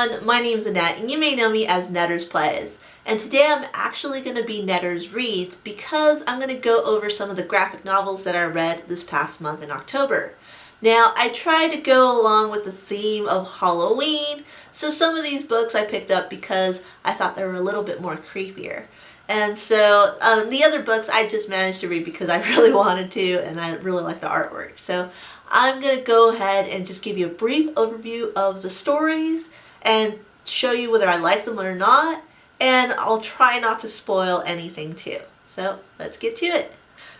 everyone, my name's Annette and you may know me as Nettersplays. And today I'm actually going to be Nettersreads because I'm going to go over some of the graphic novels that I read this past month in October. Now, I tried to go along with the theme of Halloween, so some of these books I picked up because I thought they were a little bit more creepier. And so the other books I just managed to read because I really wanted to and I really like the artwork. So I'm going to go ahead and just give you a brief overview of the stories and show you whether I like them or not, and I'll try not to spoil anything too. So let's get to it.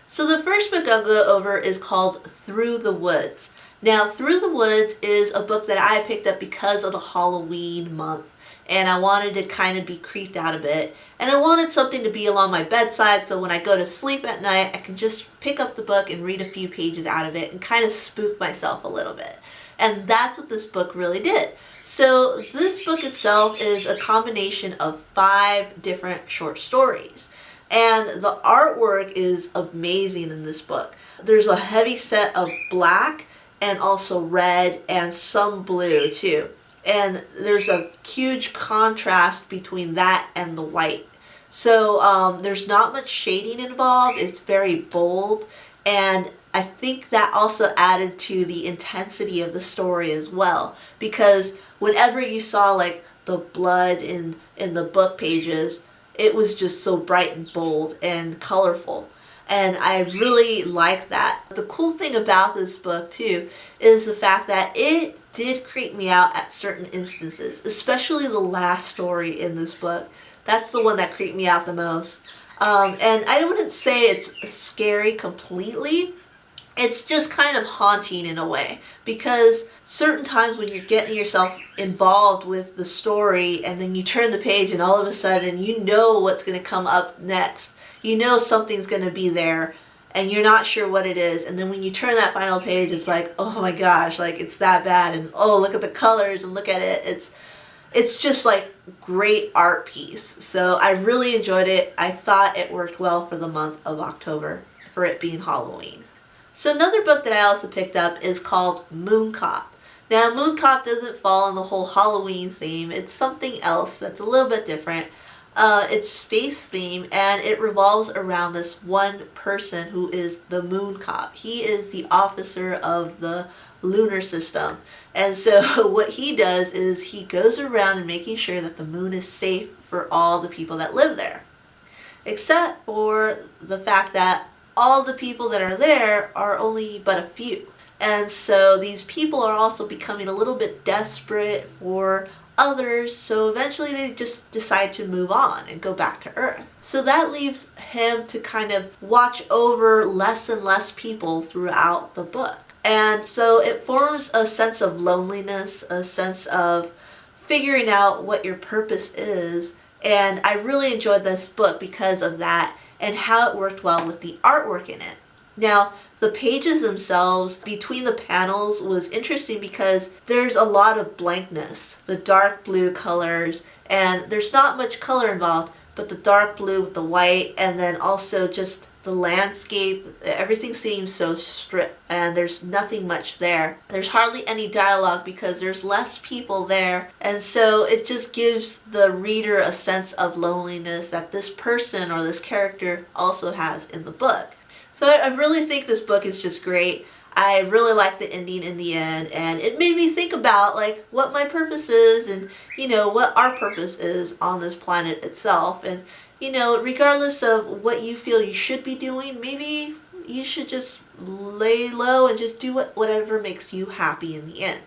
So the first book I'll go over is called Through the Woods. Now, Through the Woods is a book that I picked up because of the Halloween month, and I wanted to kind of be creeped out a bit, and I wanted something to be along my bedside so when I go to sleep at night I can just pick up the book and read a few pages out of it and kind of spook myself a little bit. And that's what this book really did. So this book itself is a combination of 5 different short stories, and the artwork is amazing in this book. There's a heavy set of black and also red and some blue too. And there's a huge contrast between that and the white. So there's not much shading involved. It's very bold, and I think that also added to the intensity of the story as well, because whenever you saw like the blood in the book pages, it was just so bright and bold and colorful. And I really like that. The cool thing about this book too is the fact that it did creep me out at certain instances, especially the last story in this book. That's the one that creeped me out the most. And I wouldn't say it's scary completely. It's just kind of haunting in a way, because certain times when you're getting yourself involved with the story and then you turn the page and all of a sudden you know what's going to come up next. You know something's going to be there and you're not sure what it is, and then when you turn that final page it's like, oh my gosh, like it's that bad, and oh, look at the colors and look at it. It's just like great art piece. So I really enjoyed it. I thought it worked well for the month of October for it being Halloween. So another book that I also picked up is called Mooncop. Now, Mooncop doesn't fall in the whole Halloween theme. It's something else that's a little bit different. It's space theme, and it revolves around this one person who is the Mooncop. He is the officer of the lunar system. And so what he does is he goes around and making sure that the moon is safe for all the people that live there. Except for the fact that all the people that are there are only but a few. And so these people are also becoming a little bit desperate for others, so eventually they just decide to move on and go back to Earth. So that leaves him to kind of watch over less and less people throughout the book. And so it forms a sense of loneliness, a sense of figuring out what your purpose is, and I really enjoyed this book because of that and how it worked well with the artwork in it. Now, the pages themselves between the panels was interesting because there's a lot of blankness, the dark blue colors, and there's not much color involved, but the dark blue with the white, and then also just the landscape, everything seems so stripped and there's nothing much there. There's hardly any dialogue because there's less people there, and so it just gives the reader a sense of loneliness that this person or this character also has in the book. So I really think this book is just great. I really like the ending in the end, and it made me think about like what my purpose is, and you know what our purpose is on this planet itself. And you know, regardless of what you feel you should be doing, maybe you should just lay low and just do whatever makes you happy in the end.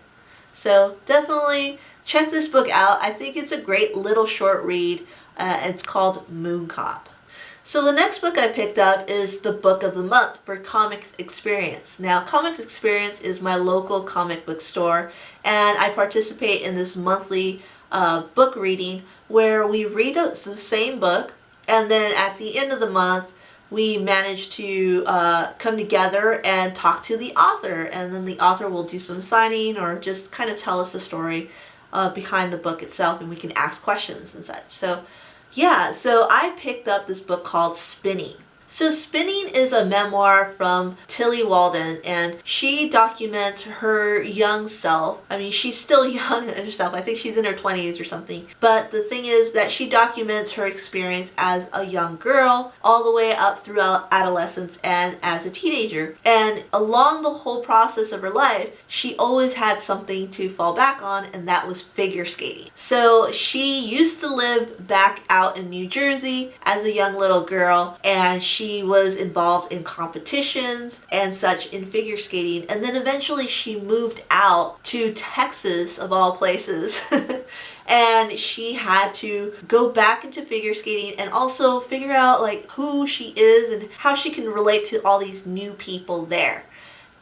So definitely check this book out. I think it's a great little short read. It's called Mooncop. So the next book I picked up is the book of the month for Comics Experience. Now, Comics Experience is my local comic book store, and I participate in this monthly book reading where we read the same book, and then at the end of the month we manage to come together and talk to the author, and then the author will do some signing or just kind of tell us the story behind the book itself, and we can ask questions and such. So yeah, so I picked up this book called Spinning. So Spinning is a memoir from Tilly Walden, and she documents her young self. I mean, she's still young herself. I think she's in her 20s or something. But the thing is that she documents her experience as a young girl all the way up through adolescence and as a teenager. And along the whole process of her life, she always had something to fall back on, and that was figure skating. So she used to live back out in New Jersey as a young little girl, and she was involved in competitions and such in figure skating, and then eventually she moved out to Texas of all places and she had to go back into figure skating and also figure out like who she is and how she can relate to all these new people there.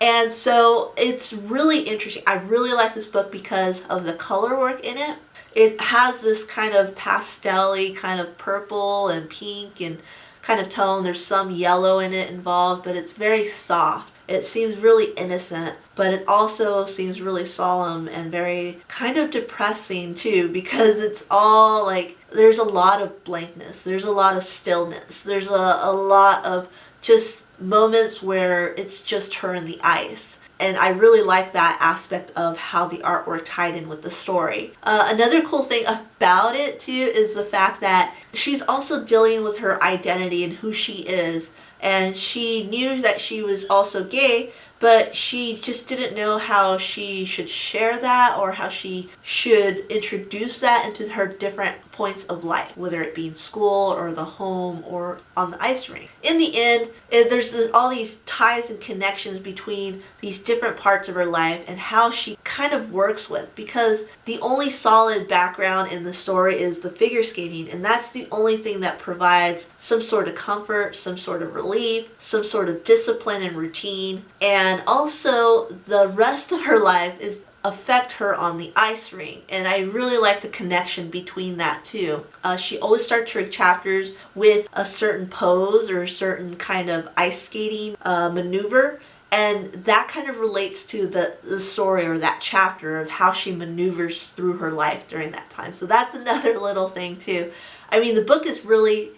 And so it's really interesting. I really like this book because of the color work in it. It has this kind of pastel-y kind of purple and pink and kind of tone. There's some yellow in it involved, but it's very soft. It seems really innocent, but it also seems really solemn and very kind of depressing too, because it's all like, there's a lot of blankness, there's a lot of stillness, there's a lot of just moments where it's just her and the ice. And I really like that aspect of how the artwork tied in with the story. Another cool thing about it too is the fact that she's also dealing with her identity and who she is. And she knew that she was also gay, but she just didn't know how she should share that or how she should introduce that into her different points of life, whether it be in school or the home or on the ice rink. In the end, there's all these ties and connections between these different parts of her life and how she kind of works with, because the only solid background in the story is the figure skating, and that's the only thing that provides some sort of comfort, some sort of relief, some sort of discipline and routine. And also the rest of her life is affect her on the ice rink, and I really like the connection between that too. She always starts her chapters with a certain pose or a certain kind of ice skating maneuver, and that kind of relates to the story or that chapter of how she maneuvers through her life during that time. So that's another little thing too. I mean, the book is really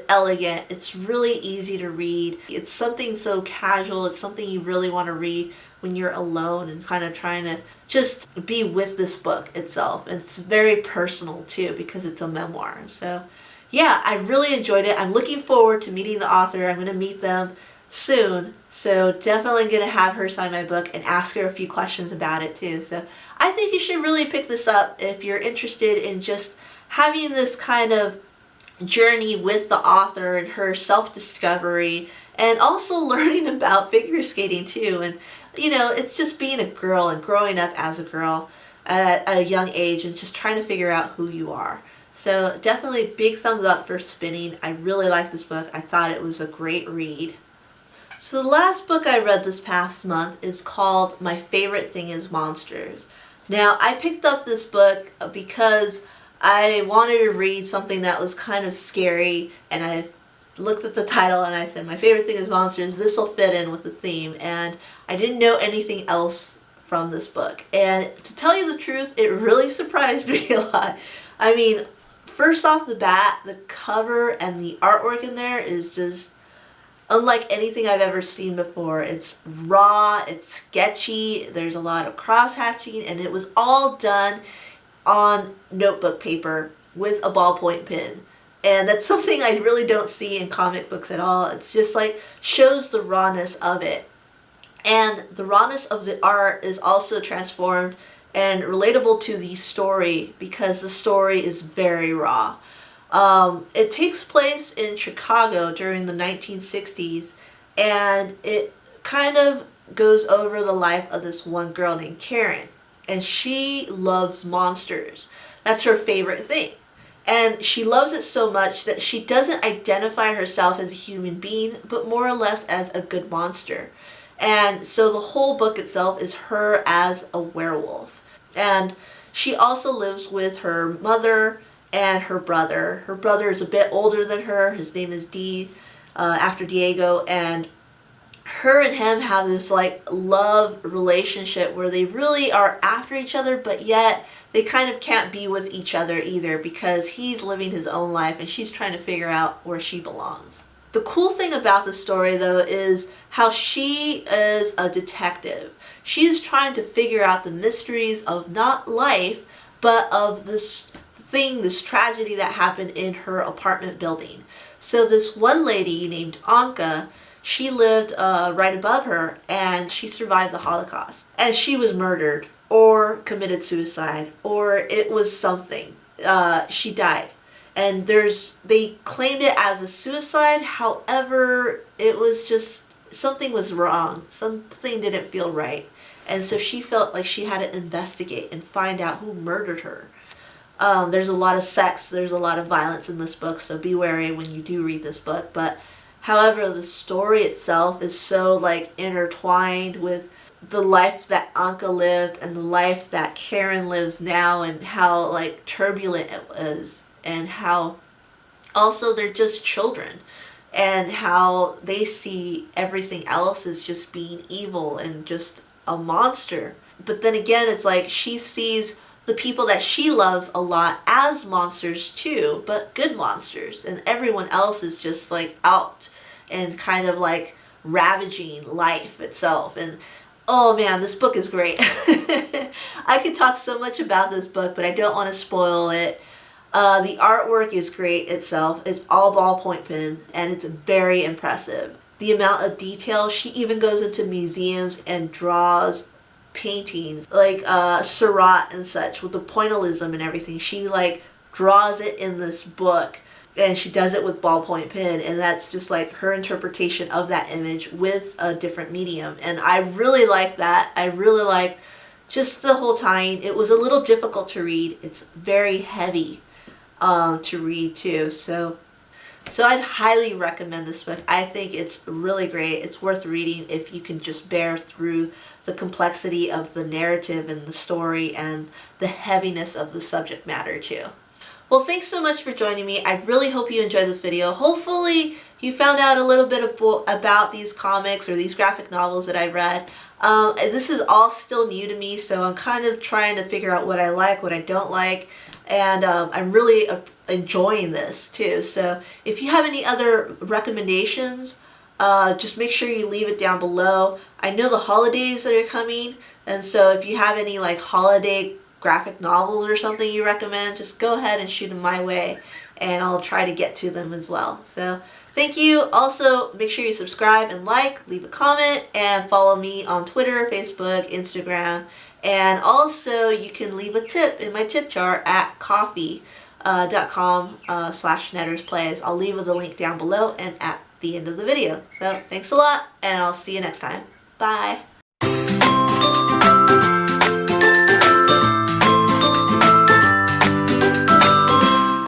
elegant. It's really easy to read. It's something so casual. It's something you really want to read when you're alone and kind of trying to just be with this book itself. It's very personal too because it's a memoir. So yeah, I really enjoyed it. I'm looking forward to meeting the author. I'm going to meet them soon. So definitely going to have her sign my book and ask her a few questions about it too. So I think you should really pick this up if you're interested in just having this kind of journey with the author and her self-discovery, and also learning about figure skating too. And you know, it's just being a girl and growing up as a girl at a young age and just trying to figure out who you are. So definitely big thumbs up for Spinning. I really like this book. I thought it was a great read. So the last book I read this past month is called My Favorite Thing is Monsters. Now I picked up this book because I wanted to read something that was kind of scary, and I looked at the title and I said, my favorite thing is monsters, this will fit in with the theme. And I didn't know anything else from this book, and to tell you the truth, it really surprised me a lot. I mean, first off the bat, the cover and the artwork in there is just unlike anything I've ever seen before. It's raw, it's sketchy, there's a lot of cross-hatching, and it was all done on notebook paper with a ballpoint pen. And that's something I really don't see in comic books at all. It's just like shows the rawness of it. And the rawness of the art is also transformed and relatable to the story because the story is very raw. It takes place in Chicago during the 1960s, and it kind of goes over the life of this one girl named Karen. And she loves monsters. That's her favorite thing. And she loves it so much that she doesn't identify herself as a human being, but more or less as a good monster. And so the whole book itself is her as a werewolf. And she also lives with her mother and her brother. Her brother is a bit older than her. His name is Dee, after Diego. And her and him have this like love relationship where they really are after each other, but yet they kind of can't be with each other either because he's living his own life and she's trying to figure out where she belongs. The cool thing about the story though is how she is a detective. She is trying to figure out the mysteries of not life, but of this thing, this tragedy that happened in her apartment building. So this one lady named Anka, she lived right above her, and she survived the Holocaust. And she was murdered or committed suicide, or it was something. She died. And they claimed it as a suicide, however, it was just, something was wrong. Something didn't feel right. And so she felt like she had to investigate and find out who murdered her. There's a lot of sex, there's a lot of violence in this book, so be wary when you do read this book. But however, the story itself is so like intertwined with the life that Anka lived and the life that Karen lives now, and how like turbulent it was, and how also they're just children, and how they see everything else as just being evil and just a monster. But then again, it's like she sees the people that she loves a lot as monsters too, but good monsters, and everyone else is just like out and kind of like ravaging life itself. And oh man, this book is great. I could talk so much about this book, but I don't want to spoil it. The artwork is great itself. It's all ballpoint pen, and it's very impressive. The amount of detail, she even goes into museums and draws paintings like Seurat and such with the pointillism and everything. She like draws it in this book, and she does it with ballpoint pen, and that's just like her interpretation of that image with a different medium. And I really like that. I really like just the whole tying. It was a little difficult to read. It's very heavy to read too, so I'd highly recommend this book. I think it's really great. It's worth reading if you can just bear through the complexity of the narrative and the story and the heaviness of the subject matter too. Well, thanks so much for joining me. I really hope you enjoyed this video. Hopefully you found out a little bit about these comics or these graphic novels that I read. This is all still new to me, so I'm kind of trying to figure out what I like, what I don't like, and I'm really enjoying this too. So if you have any other recommendations, just make sure you leave it down below. I know the holidays that are coming, and so if you have any like holiday graphic novels or something you recommend, just go ahead and shoot them my way, and I'll try to get to them as well. So thank you. Also, make sure you subscribe and like, leave a comment, and follow me on Twitter, Facebook, Instagram. And also, you can leave a tip in my tip jar at coffee.com/Nettersplays. I'll leave the link down below and at the end of the video. So thanks a lot, and I'll see you next time. Bye.